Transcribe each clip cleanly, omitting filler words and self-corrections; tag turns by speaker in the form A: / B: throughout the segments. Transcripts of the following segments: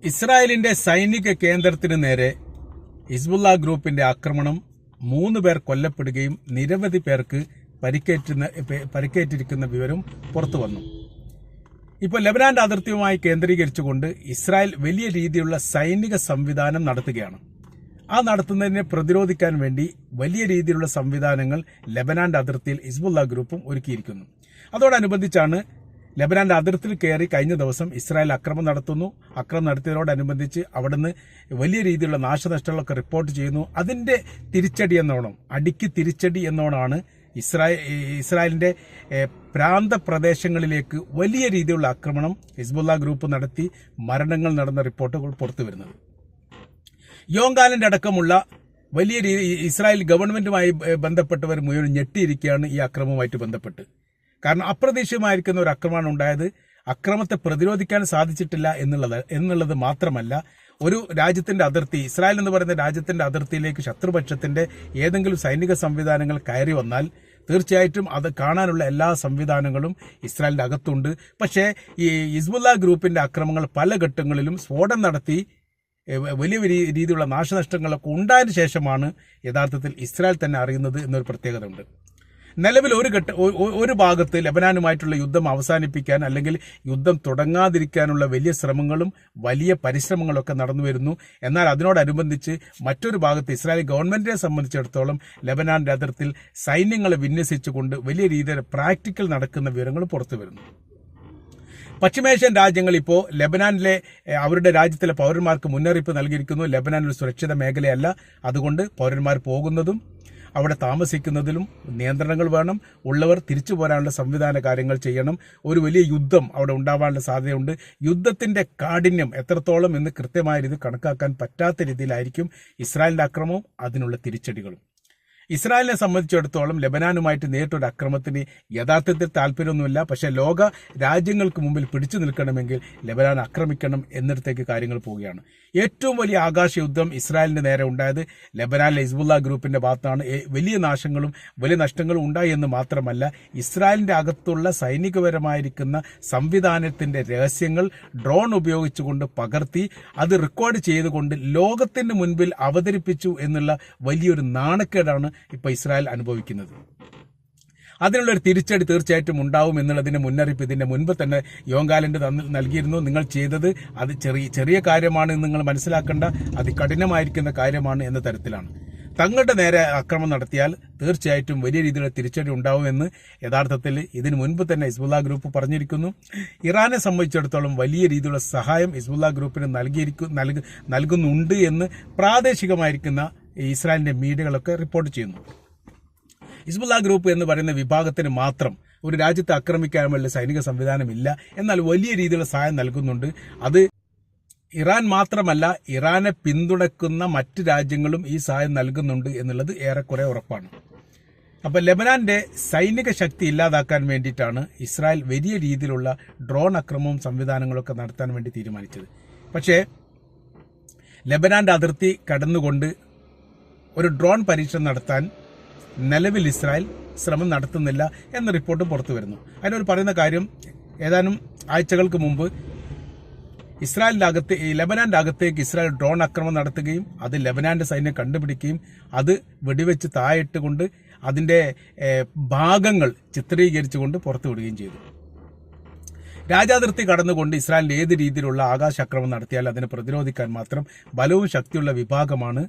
A: ഇസ്രായേലിന്റെ സൈനിക കേന്ദ്രത്തിന് നേരെ ഹിസ്ബുള്ള ഗ്രൂപ്പിന്റെ ആക്രമണം 3 പേർ കൊല്ലപ്പെടുകയും നിരവധി പേർക്ക് പരിക്കേറ്റിരിക്കുന്ന വിവരം പുറത്തു വന്നു. ഇപ്പോൾ ലെബനാന്റെ അതിർത്തിയുമായി കേന്ദ്രീകരിച്ചുകൊണ്ട് ഇസ്രായേൽ വലിയ രീതിയിലുള്ള സൈനിക സംവിധാനം നടത്തുകയാണ്. ആ നടത്തുന്നതിനെ പ്രതിരോധിക്കാൻ വേണ്ടി വലിയ രീതിയിലുള്ള സംവിധാനങ്ങൾ ലെബനാന്റെ അതിർത്തിയിൽ ഹിസ്ബുള്ള ഗ്രൂപ്പും ഒരുക്കിയിരിക്കുന്നു. അതോടനുബന്ധിച്ചാണ് ലെബനാന്റെ അതിർത്തിയിൽ കയറി കഴിഞ്ഞ ദിവസം ഇസ്രായേൽ ആക്രമണം നടത്തുന്നു. ആക്രമണം നടത്തിയതോടനുബന്ധിച്ച് അവിടുന്ന് വലിയ രീതിയിലുള്ള നാശനഷ്ടങ്ങളൊക്കെ റിപ്പോർട്ട് ചെയ്യുന്നു. അതിന്റെ തിരിച്ചടി എന്നോണം, അടിക്ക് തിരിച്ചടി എന്നോണമാണ് ഇസ്രായേലിന്റെ പ്രാന്ത പ്രദേശങ്ങളിലേക്ക് വലിയ രീതിയിലുള്ള ആക്രമണം ഹിസ്ബുള്ള ഗ്രൂപ്പ് നടത്തി മരണങ്ങൾ നടന്ന റിപ്പോർട്ടുകൾ പുറത്തുവരുന്നത്. യോങ്കാലിന്റെ അടക്കമുള്ള വലിയ ഇസ്രായേൽ ഗവൺമെന്റുമായി ബന്ധപ്പെട്ടവർ മുഴുവൻ ഞെട്ടിയിരിക്കുകയാണ് ഈ ആക്രമണവുമായിട്ട് ബന്ധപ്പെട്ട്. കാരണം അപ്രതീക്ഷിതമായിരിക്കുന്ന ഒരു ആക്രമണം ഉണ്ടായത്. അക്രമത്തെ പ്രതിരോധിക്കാൻ സാധിച്ചിട്ടില്ല എന്നുള്ളത് മാത്രമല്ല, ഒരു രാജ്യത്തിന്റെ അതിർത്തി, ഇസ്രായേൽ എന്ന് പറയുന്ന രാജ്യത്തിന്റെ അതിർത്തിയിലേക്ക് ശത്രുപക്ഷത്തിന്റെ ഏതെങ്കിലും സൈനിക സംവിധാനങ്ങൾ കയറി വന്നാൽ തീർച്ചയായിട്ടും അത് കാണാനുള്ള എല്ലാ സംവിധാനങ്ങളും ഇസ്രായേലിന്റെ അകത്തുണ്ട്. പക്ഷേ ഈ ഹിസ്ബുള്ള ഗ്രൂപ്പിന്റെ ആക്രമണങ്ങൾ പല ഘട്ടങ്ങളിലും സ്ഫോടനം നടത്തി വലിയ രീതിയിലുള്ള നാശനഷ്ടങ്ങളൊക്കെ ഉണ്ടായതിനു ശേഷമാണ് യഥാർത്ഥത്തിൽ ഇസ്രായേൽ തന്നെ അറിയുന്നത് എന്നൊരു പ്രത്യേകത ഉണ്ട്. നിലവിൽ ഒരു ഭാഗത്ത് ലെബനാനുമായിട്ടുള്ള യുദ്ധം അവസാനിപ്പിക്കാൻ അല്ലെങ്കിൽ യുദ്ധം തുടങ്ങാതിരിക്കാനുള്ള വലിയ ശ്രമങ്ങളും വലിയ പരിശ്രമങ്ങളൊക്കെ നടന്നു വരുന്നു. എന്നാൽ അതിനോടനുബന്ധിച്ച് മറ്റൊരു ഭാഗത്ത് ഇസ്രായേൽ ഗവൺമെന്റിനെ സംബന്ധിച്ചിടത്തോളം ലെബനാന്റെ അതിർത്തിയിൽ സൈന്യങ്ങളെ വിന്യസിച്ചുകൊണ്ട് വലിയ രീതിയിൽ പ്രാക്ടിക്കൽ നടക്കുന്ന വിവരങ്ങൾ പുറത്തു വരുന്നു. പശ്ചിമേഷ്യൻ രാജ്യങ്ങൾ ഇപ്പോൾ ലെബനാനിലെ അവരുടെ രാജ്യത്തിലെ പൗരന്മാർക്ക് മുന്നറിയിപ്പ് നൽകിയിരിക്കുന്നു. ലെബനാൻ ഒരു സുരക്ഷിത മേഖലയല്ല, അതുകൊണ്ട് പൗരന്മാർ പോകുന്നതും അവിടെ താമസിക്കുന്നതിലും നിയന്ത്രണങ്ങൾ വേണം. ഉള്ളവർ തിരിച്ചു പോരാനുള്ള സംവിധാന കാര്യങ്ങൾ ചെയ്യണം. ഒരു വലിയ യുദ്ധം അവിടെ ഉണ്ടാവാനുള്ള സാധ്യതയുണ്ട്. യുദ്ധത്തിന്റെ കാഠിന്യം എത്രത്തോളം എന്ന് കൃത്യമായ രീതിയിൽ കണക്കാക്കാൻ പറ്റാത്ത രീതിയിലായിരിക്കും ഇസ്രായേലിന്റെ ആക്രമണവും അതിനുള്ള തിരിച്ചടികളും. ഇസ്രായേലിനെ സംബന്ധിച്ചിടത്തോളം ലെബനാനുമായിട്ട് നേരിട്ടൊരു അക്രമത്തിന് യഥാർത്ഥത്തിൽ താല്പര്യമൊന്നുമില്ല. പക്ഷേ ലോക രാജ്യങ്ങൾക്ക് മുമ്പിൽ പിടിച്ചു നിൽക്കണമെങ്കിൽ ലെബനാൻ ആക്രമിക്കണം എന്നിടത്തേക്ക് കാര്യങ്ങൾ പോവുകയാണ്. ഏറ്റവും വലിയ ആകാശ യുദ്ധം ഇസ്രായേലിന്റെ നേരെ ഉണ്ടായത് ലെബനാനിലെ ഹിസ്ബുള്ള ഗ്രൂപ്പിന്റെ ഭാഗത്താണ്. വലിയ നാശങ്ങളും വലിയ നഷ്ടങ്ങളും ഉണ്ടായി എന്ന് മാത്രമല്ല, ഇസ്രായേലിന്റെ അകത്തുള്ള സൈനികപരമായിരിക്കുന്ന സംവിധാനത്തിന്റെ രഹസ്യങ്ങൾ ഡ്രോൺ ഉപയോഗിച്ചുകൊണ്ട് പകർത്തി അത് റെക്കോർഡ് ചെയ്തുകൊണ്ട് ലോകത്തിന് മുൻപിൽ അവതരിപ്പിച്ചു എന്നുള്ള വലിയൊരു നാണക്കേടാണ് ഇപ്പൊ ഇസ്രായേൽ അനുഭവിക്കുന്നത്. അതിനുള്ളൊരു തിരിച്ചടി തീർച്ചയായിട്ടും ഉണ്ടാവും എന്നുള്ളതിന്റെ മുന്നറിയിപ്പ് ഇതിന്റെ മുൻപ് തന്നെ യോങ്കാലിന്റെ നൽകിയിരുന്നു. നിങ്ങൾ ചെയ്തത് അത് ചെറിയ കാര്യമാണ് എന്ന് നിങ്ങൾ മനസ്സിലാക്കേണ്ട, അതികഠിനമായിരിക്കുന്ന കാര്യമാണ് എന്ന തരത്തിലാണ്. തങ്ങളുടെ നേരെ ആക്രമണം നടത്തിയാൽ തീർച്ചയായിട്ടും വലിയ രീതിയിലുള്ള തിരിച്ചടി ഉണ്ടാവുമെന്ന് യഥാർത്ഥത്തിൽ ഇതിനു മുൻപ് തന്നെ ഹിസ്ബുള്ള ഗ്രൂപ്പ് പറഞ്ഞിരിക്കുന്നു. ഇറാനെ സംബന്ധിച്ചിടത്തോളം വലിയ രീതിയിലുള്ള സഹായം ഹിസ്ബുള്ള ഗ്രൂപ്പിന് നൽകുന്നുണ്ട് എന്ന് പ്രാദേശികമായിരിക്കുന്ന ഇസ്രായേലിന്റെ മീഡിയകളൊക്കെ റിപ്പോർട്ട് ചെയ്യുന്നു. ഹിസ്ബുള്ള ഗ്രൂപ്പ് എന്ന് പറയുന്ന വിഭാഗത്തിന് മാത്രം ഒരു രാജ്യത്തെ ആക്രമിക്കാൻ വേണ്ടി സൈനിക സംവിധാനമില്ല, എന്നാൽ വലിയ രീതിയിലുള്ള സഹായം നൽകുന്നുണ്ട്. അത് ഇറാൻ മാത്രമല്ല, ഇറാനെ പിന്തുണക്കുന്ന മറ്റ് രാജ്യങ്ങളും ഈ സഹായം നൽകുന്നുണ്ട് എന്നുള്ളത് ഏറെക്കുറെ ഉറപ്പാണ്. അപ്പൊ ലെബനാന്റെ സൈനിക ശക്തി ഇല്ലാതാക്കാൻ വേണ്ടിയിട്ടാണ് ഇസ്രായേൽ വലിയ രീതിയിലുള്ള ഡ്രോൺ ആക്രമണവും സംവിധാനങ്ങളൊക്കെ നടത്താൻ വേണ്ടി തീരുമാനിച്ചത്. പക്ഷേ ലെബനാന്റെ അതിർത്തി കടന്നുകൊണ്ട് ഒരു ഡ്രോൺ പരീക്ഷണം നടത്താൻ നിലവിൽ ഇസ്രായേൽ ശ്രമം നടത്തുന്നില്ല എന്ന റിപ്പോർട്ട് പുറത്തു വരുന്നു. അതിനൊരു പറയുന്ന കാര്യം, ഏതാനും ആഴ്ചകൾക്ക് മുമ്പ് ലെബനാന്റെ അകത്തേക്ക് ഇസ്രായേൽ ഡ്രോൺ ആക്രമണം നടത്തുകയും അത് ലെബനാന്റെ സൈന്യം കണ്ടുപിടിക്കുകയും അത് വെടിവെച്ച് താഴിട്ടുകൊണ്ട് അതിന്റെ ഭാഗങ്ങൾ ചിത്രീകരിച്ചുകൊണ്ട് പുറത്തുവിടുകയും ചെയ്തു. രാജ്യാതിർത്തി കടന്നുകൊണ്ട് ഇസ്രായേലിന്റെ ഏത് രീതിയിലുള്ള ആകാശാക്രമണം നടത്തിയാൽ അതിനെ പ്രതിരോധിക്കാൻ മാത്രം ബലവും ശക്തിയുള്ള വിഭാഗമാണ്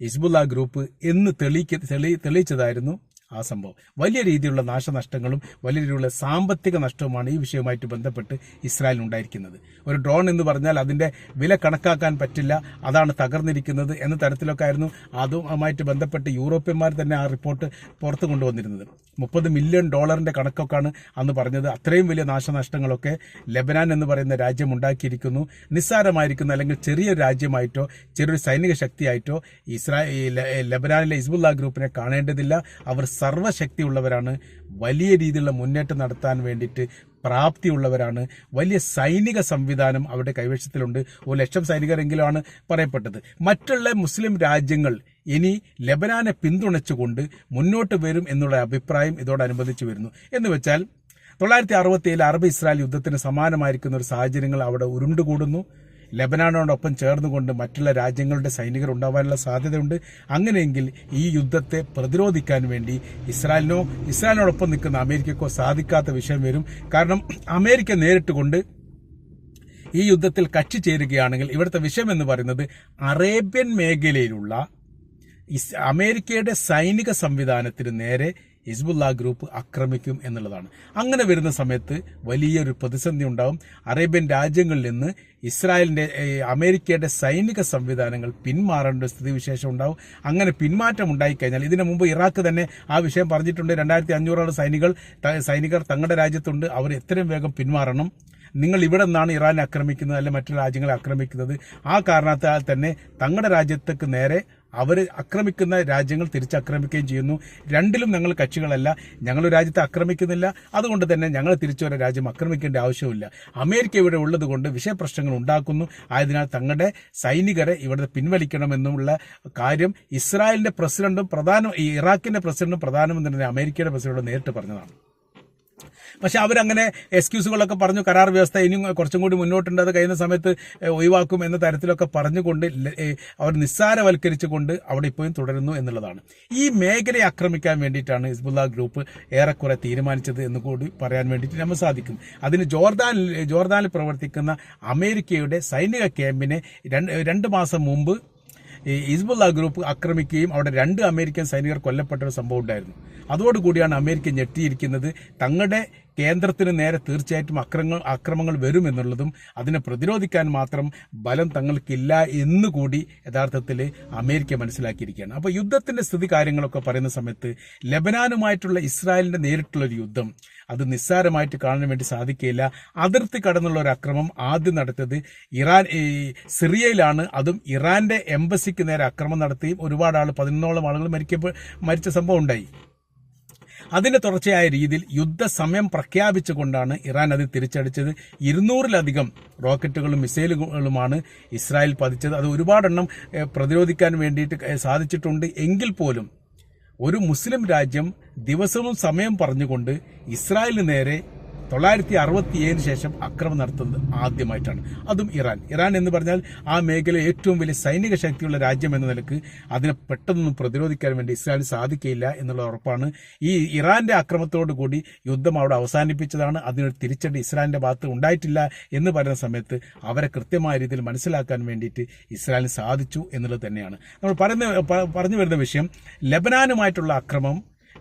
A: ഹിസ്ബുള്ള ഗ്രൂപ്പ് എന്ന് തെളിയിച്ചതായിരുന്നു ആ സംഭവം. വലിയ രീതിയിലുള്ള നാശനഷ്ടങ്ങളും വലിയ രീതിയിലുള്ള സാമ്പത്തിക നഷ്ടവുമാണ് ഈ വിഷയവുമായിട്ട് ബന്ധപ്പെട്ട് ഇസ്രായേലിന് ഉണ്ടായിരിക്കുന്നത്. ഒരു ഡ്രോൺ എന്ന് പറഞ്ഞാൽ അതിന്റെ വില കണക്കാക്കാൻ പറ്റില്ല, അതാണ് തകർന്നിരിക്കുന്നത് എന്ന തരത്തിലൊക്കെ ആയിരുന്നു അതുമായിട്ട് ബന്ധപ്പെട്ട് യൂറോപ്യന്മാർ തന്നെ ആ റിപ്പോർട്ട് പുറത്തു കൊണ്ടുവന്നിരുന്നത്. $30 മില്യൺ കണക്കൊക്കെയാണ് അന്ന് പറഞ്ഞത്. അത്രയും വലിയ നാശനഷ്ടങ്ങളൊക്കെ ലെബനാൻ എന്ന് പറയുന്ന രാജ്യം ഉണ്ടാക്കിയിരിക്കുന്നു. നിസ്സാരമായിരിക്കുന്ന അല്ലെങ്കിൽ ചെറിയൊരു രാജ്യമായിട്ടോ ചെറിയൊരു സൈനിക ശക്തിയായിട്ടോ ലെബനാനിലെ ഹിസ്ബുള്ള ഗ്രൂപ്പിനെ കാണേണ്ടതില്ല. അവർ സർവ്വശക്തിയുള്ളവരാണ്, വലിയ രീതിയിലുള്ള മുന്നേറ്റം നടത്താൻ വേണ്ടിയിട്ട് പ്രാപ്തിയുള്ളവരാണ്. വലിയ സൈനിക സംവിധാനം അവരുടെ കൈവശത്തിലുണ്ട്. 1,00,000 സൈനികരെങ്കിലുമാണ് പറയപ്പെട്ടത്. മറ്റുള്ള മുസ്ലിം രാജ്യങ്ങൾ ഇനി ലെബനാനെ പിന്തുണച്ചുകൊണ്ട് മുന്നോട്ട് വരും എന്നുള്ള അഭിപ്രായം ഇതോടനുബന്ധിച്ച് വരുന്നു. എന്ന് വെച്ചാൽ 1967 അറബ് ഇസ്രായേൽ യുദ്ധത്തിന് സമാനമായിരിക്കുന്ന ഒരു സാഹചര്യങ്ങൾ അവിടെ ഉരുണ്ടുകൂടുന്നു. ലെബനാനോടൊപ്പം ചേർന്നുകൊണ്ട് മറ്റുള്ള രാജ്യങ്ങളുടെ സൈനികർ ഉണ്ടാവാനുള്ള സാധ്യതയുണ്ട്. അങ്ങനെയെങ്കിൽ ഈ യുദ്ധത്തെ പ്രതിരോധിക്കാൻ വേണ്ടി ഇസ്രായേലിനോടൊപ്പം നിൽക്കുന്ന അമേരിക്കക്കോ സാധിക്കാത്ത വിഷയം വരും. കാരണം അമേരിക്ക നേരിട്ടുകൊണ്ട് ഈ യുദ്ധത്തിൽ കക്ഷി ചേരുകയാണെങ്കിൽ ഇവിടുത്തെ വിഷയം എന്ന് പറയുന്നത് അറേബ്യൻ മേഖലയിലുള്ള അമേരിക്കയുടെ സൈനിക സംവിധാനത്തിന് നേരെ ഹിസ്ബുള്ള ഗ്രൂപ്പ് ആക്രമിക്കും എന്നുള്ളതാണ്. അങ്ങനെ വരുന്ന സമയത്ത് വലിയൊരു പ്രതിസന്ധി ഉണ്ടാവും. അറേബ്യൻ രാജ്യങ്ങളിൽ നിന്ന് അമേരിക്കയുടെ സൈനിക സംവിധാനങ്ങൾ പിന്മാറേണ്ട സ്ഥിതിവിശേഷം ഉണ്ടാവും. അങ്ങനെ പിന്മാറ്റം ഉണ്ടായിക്കഴിഞ്ഞാൽ, ഇതിനു മുമ്പ് ഇറാഖ് തന്നെ ആ വിഷയം പറഞ്ഞിട്ടുണ്ട്. 2500 സൈനികർ തങ്ങളുടെ രാജ്യത്തുണ്ട്, അവർ എത്രയും വേഗം പിന്മാറണം. നിങ്ങൾ ഇവിടെ നിന്നാണ് ഇറാനെ ആക്രമിക്കുന്നത്, അല്ലെ മറ്റു രാജ്യങ്ങളെ ആക്രമിക്കുന്നത്. ആ കാരണത്താൽ തന്നെ തങ്ങളുടെ രാജ്യത്തേക്ക് നേരെ അവർ ആക്രമിക്കുന്ന രാജ്യങ്ങൾ തിരിച്ചാക്രമിക്കുകയും ചെയ്യുന്നു. രണ്ടിലും ഞങ്ങൾ കക്ഷികളല്ല. ഞങ്ങൾ രാജ്യത്തെ ആക്രമിക്കുന്നില്ല, അതുകൊണ്ട് തന്നെ ഞങ്ങൾ തിരിച്ചൊരു രാജ്യം ആക്രമിക്കേണ്ട ആവശ്യമില്ല. അമേരിക്ക ഇവിടെ ഉള്ളത് കൊണ്ട് വിഷയപ്രശ്നങ്ങൾ ഉണ്ടാക്കുന്നു. ആയതിനാൽ തങ്ങളുടെ സൈനികരെ ഇവിടെ പിൻവലിക്കണമെന്നുള്ള കാര്യം ഇസ്രായേലിന്റെ പ്രസിഡന്റും ഇറാഖിന്റെ പ്രസിഡന്റും പ്രധാനമന്ത്രി അമേരിക്കയുടെ പ്രസിഡന്റും നേരിട്ട് പറഞ്ഞതാണ്. പക്ഷെ അവരങ്ങനെ എക്സ്ക്യൂസുകളൊക്കെ പറഞ്ഞു, കരാർ വ്യവസ്ഥ ഇനിയും കുറച്ചും കൂടി മുന്നോട്ടുണ്ട്, അത് കഴിയുന്ന സമയത്ത് ഒഴിവാക്കും എന്ന തരത്തിലൊക്കെ പറഞ്ഞുകൊണ്ട് അവർ നിസ്സാരവൽക്കരിച്ചുകൊണ്ട് അവിടെ ഇപ്പോഴും തുടരുന്നു എന്നുള്ളതാണ്. ഈ മേഖലയെ ആക്രമിക്കാൻ വേണ്ടിയിട്ടാണ് ഹിസ്ബുള്ള ഗ്രൂപ്പ് ഏറെക്കുറെ തീരുമാനിച്ചത് എന്ന് കൂടി പറയാൻ വേണ്ടിയിട്ട് നമുക്ക് സാധിക്കും. അതിന് ജോർദാനിൽ പ്രവർത്തിക്കുന്ന അമേരിക്കയുടെ സൈനിക ക്യാമ്പിനെ 2 മാസം മുമ്പ് ഹിസ്ബുള്ള ഗ്രൂപ്പ് ആക്രമിക്കുകയും അവിടെ 2 അമേരിക്കൻ സൈനികർ കൊല്ലപ്പെട്ട ഒരു സംഭവം ഉണ്ടായിരുന്നു. അതോടുകൂടിയാണ് അമേരിക്ക ഞെട്ടിയിരിക്കുന്നത്. തങ്ങളുടെ കേന്ദ്രത്തിന് നേരെ തീർച്ചയായിട്ടും അക്രമങ്ങൾ വരുമെന്നുള്ളതും അതിനെ പ്രതിരോധിക്കാൻ മാത്രം ബലം തങ്ങൾക്കില്ല എന്നുകൂടി യഥാർത്ഥത്തിൽ അമേരിക്ക മനസ്സിലാക്കിയിരിക്കുകയാണ്. അപ്പോൾ യുദ്ധത്തിന്റെ സ്ഥിതി കാര്യങ്ങളൊക്കെ പറയുന്ന സമയത്ത് ലെബനാനുമായിട്ടുള്ള ഇസ്രായേലിന്റെ നേരിട്ടുള്ളൊരു യുദ്ധം അത് നിസ്സാരമായിട്ട് കാണാൻ വേണ്ടി സാധിക്കില്ല. അതിർത്തി കടന്നുള്ള ഒരു അക്രമം ആദ്യം നടത്തിയത് സിറിയയിലാണ്. അതും ഇറാന്റെ എംബസിക്ക് നേരെ അക്രമം നടത്തുകയും ഒരുപാട് 11ഓളം ആളുകൾ മരിച്ച സംഭവം ഉണ്ടായി. അതിന്റെ തുടർച്ചയായ രീതിയിൽ യുദ്ധസമയം പ്രഖ്യാപിച്ചുകൊണ്ടാണ് ഇറാൻ അത് തിരിച്ചടിച്ചത്. 200-ലധികം റോക്കറ്റുകളും മിസൈലുകളുമാണ് ഇസ്രായേൽ പതിച്ചത്. അത് ഒരുപാടെണ്ണം പ്രതിരോധിക്കാൻ വേണ്ടിയിട്ട് സാധിച്ചിട്ടുണ്ട്. എങ്കിൽ പോലും ഒരു മുസ്ലിം രാജ്യം ദിവസവും സമയം പറഞ്ഞുകൊണ്ട് ഇസ്രായേലിന് നേരെ 967 ശേഷം ആക്രമണം നടത്തുന്നത് ആദ്യമായിട്ടാണ്. അതും ഇറാൻ എന്ന് പറഞ്ഞാൽ ആ മേഖല ഏറ്റവും വലിയ സൈനിക ശക്തിയുള്ള രാജ്യം എന്ന നിലക്ക് അതിനെ പെട്ടെന്നൊന്നും പ്രതിരോധിക്കാൻ വേണ്ടി ഇസ്രായേലിന് സാധിക്കില്ല എന്നുള്ള ഉറപ്പാണ്. ഈ ഇറാന്റെ ആക്രമണത്തോടു കൂടി യുദ്ധം അവിടെ അവസാനിപ്പിച്ചതാണ്. അതിനൊരു തിരിച്ചടി ഇസ്രായേലിന്റെ ഭാഗത്ത് ഉണ്ടായിട്ടില്ല എന്ന് പറയുന്ന സമയത്ത് അവരെ കൃത്യമായ രീതിയിൽ മനസ്സിലാക്കാൻ വേണ്ടിയിട്ട് ഇസ്രായേലിന് സാധിച്ചു എന്നുള്ളത് തന്നെയാണ് നമ്മൾ പറഞ്ഞു വരുന്ന വിഷയം.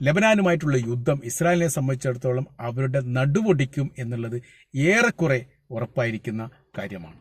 A: ലെബനാനുമായിട്ടുള്ള യുദ്ധം ഇസ്രായേലിനെ സംബന്ധിച്ചിടത്തോളം അവരുടെ നടുവൊടിക്കും എന്നുള്ളത് ഏറെക്കുറെ ഉറപ്പായിരിക്കുന്ന കാര്യമാണ്.